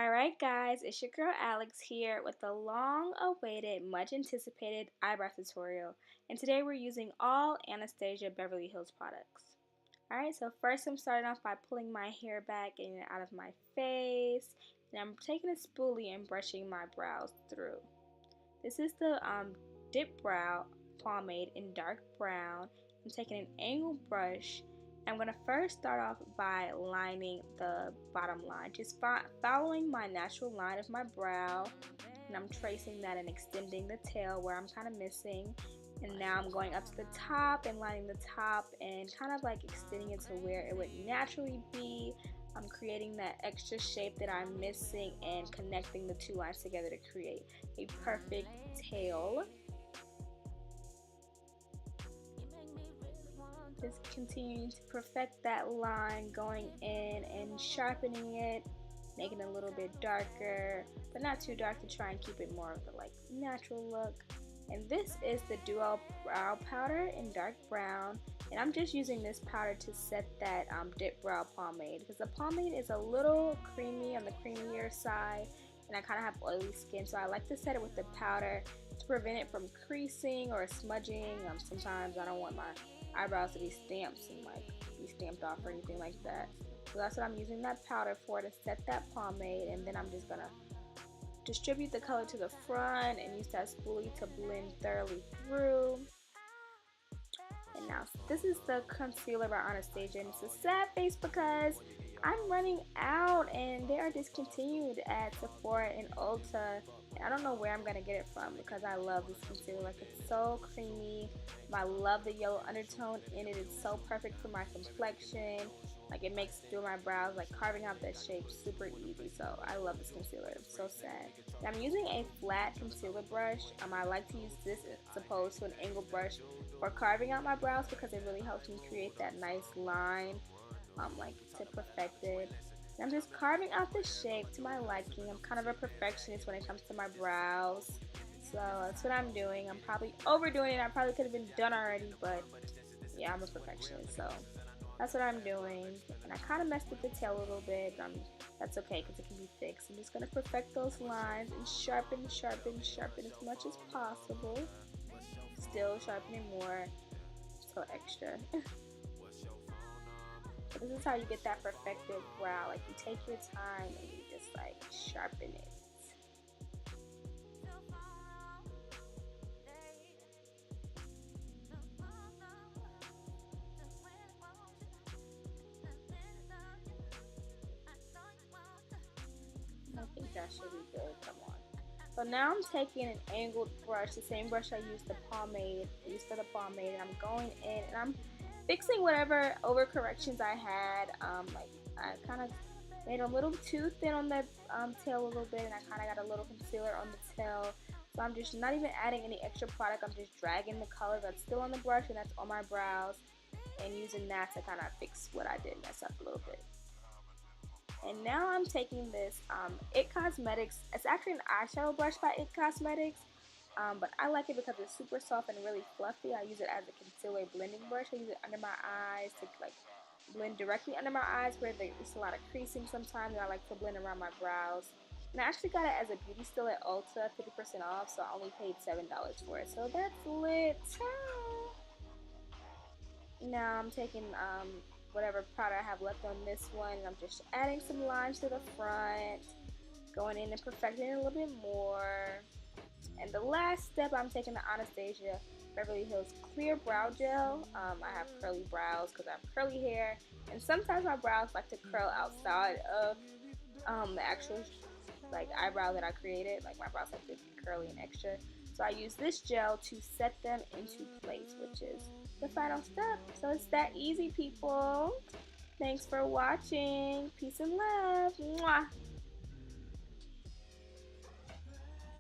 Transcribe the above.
Alright guys, it's your girl Alex here with the long-awaited, much-anticipated eyebrow tutorial. And today we're using all Anastasia Beverly Hills products. Alright, so first I'm starting off by pulling my hair back, getting it out of my face. And I'm taking a spoolie and brushing my brows through. This is the Dipbrow pomade in dark brown. I'm taking an angled brush. I'm going to first start off by lining the bottom line, just following my natural line of my brow, and I'm tracing that and extending the tail where I'm kind of missing. And now I'm going up to the top and lining the top and kind of like extending it to where it would naturally be. I'm creating that extra shape that I'm missing and connecting the two lines together to create a perfect tail. Just continuing to perfect that line, going in and sharpening it, making it a little bit darker, but not too dark to try and keep it more of the like natural look. And this is the Duo Brow Powder in dark brown, and I'm just using this powder to set that Dipbrow pomade because the pomade is a little creamy on the creamier side, and I kind of have oily skin, so I like to set it with the powder to prevent it from creasing or smudging. Sometimes I don't want my eyebrows to be stamped and like be stamped off or anything like that. So that's what I'm using that powder for, to set that pomade. And then I'm just gonna distribute the color to the front and use that spoolie to blend thoroughly through. And now this is the concealer by Anastasia, and it's a sad face because I'm running out and they are discontinued at Sephora and Ulta. And I don't know where I'm gonna get it from because I love this concealer. Like, it's so creamy. I love the yellow undertone in it. It's so perfect for my complexion. Like, it makes doing my brows, like carving out that shape, super easy. So I love this concealer. It's so sad. And I'm using a flat concealer brush. I like to use this as opposed to an angled brush for carving out my brows because it really helps me create that nice line, like to perfect it. And I'm just carving out the shape to my liking. I'm kind of a perfectionist when it comes to my brows. So that's what I'm doing. I'm probably overdoing it. I probably could have been done already, but yeah, I'm a perfectionist. So that's what I'm doing. And I kind of messed with the tail a little bit. That's okay because it can be fixed. I'm just going to perfect those lines and sharpen, sharpen, sharpen as much as possible. Still sharpening more. So extra. But this is how you get that perfected brow. Like, you take your time and you just like sharpen it. I think that should be good. Come on. So now I'm taking an angled brush, the same brush I used for the pomade, and I'm going in and I'm fixing whatever overcorrections I had. Like, I kind of made a little too thin on the tail a little bit, and I kind of got a little concealer on the tail. So I'm just not even adding any extra product. I'm just dragging the color that's still on the brush and that's on my brows, and using that to kind of fix what I did mess up a little bit. And now I'm taking this It Cosmetics. It's actually an eyeshadow brush by It Cosmetics, but I like it because it's super soft and really fluffy. I use it as a concealer blending brush. I use it under my eyes to like blend directly under my eyes where there's a lot of creasing sometimes, and I like to blend around my brows. And I actually got it as a beauty steal at Ulta, 50% off, so I only paid $7 for it. So that's lit. Now I'm taking whatever powder I have left on this one, and I'm just adding some lines to the front, going in and perfecting it a little bit more. And the last step, I'm taking the Anastasia Beverly Hills Clear Brow Gel. I have curly brows because I have curly hair, and sometimes my brows like to curl outside of the actual like eyebrow that I created. Like, my brows like to be curly and extra. So I use this gel to set them into place, which is the final step. So it's that easy, people. Thanks for watching. Peace and love. Mwah.